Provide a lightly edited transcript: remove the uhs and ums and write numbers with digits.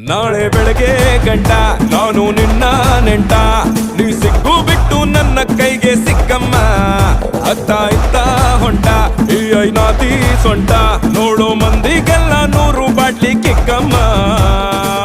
ನಾಳೆ ಬೆಳಗ್ಗೆ ಗಂಟ ನಾನು ನಿನ್ನ ನೆಂಟ, ನೀ ಸಿಕ್ಕು ಬಿಟ್ಟು ನನ್ನ ಕೈಗೆ ಸಿಕ್ಕಮ್ಮ. ಅತ್ತ ಇತ್ತ ಹೊಂಟ ಈ ಐನಾತಿ ಸೊಂಟ, ನೋಡೋ ಮಂದಿಗೆಲ್ಲ 100 ಬಾಟ್ಲಿ ಕಿಕ್ಕಮ್ಮ.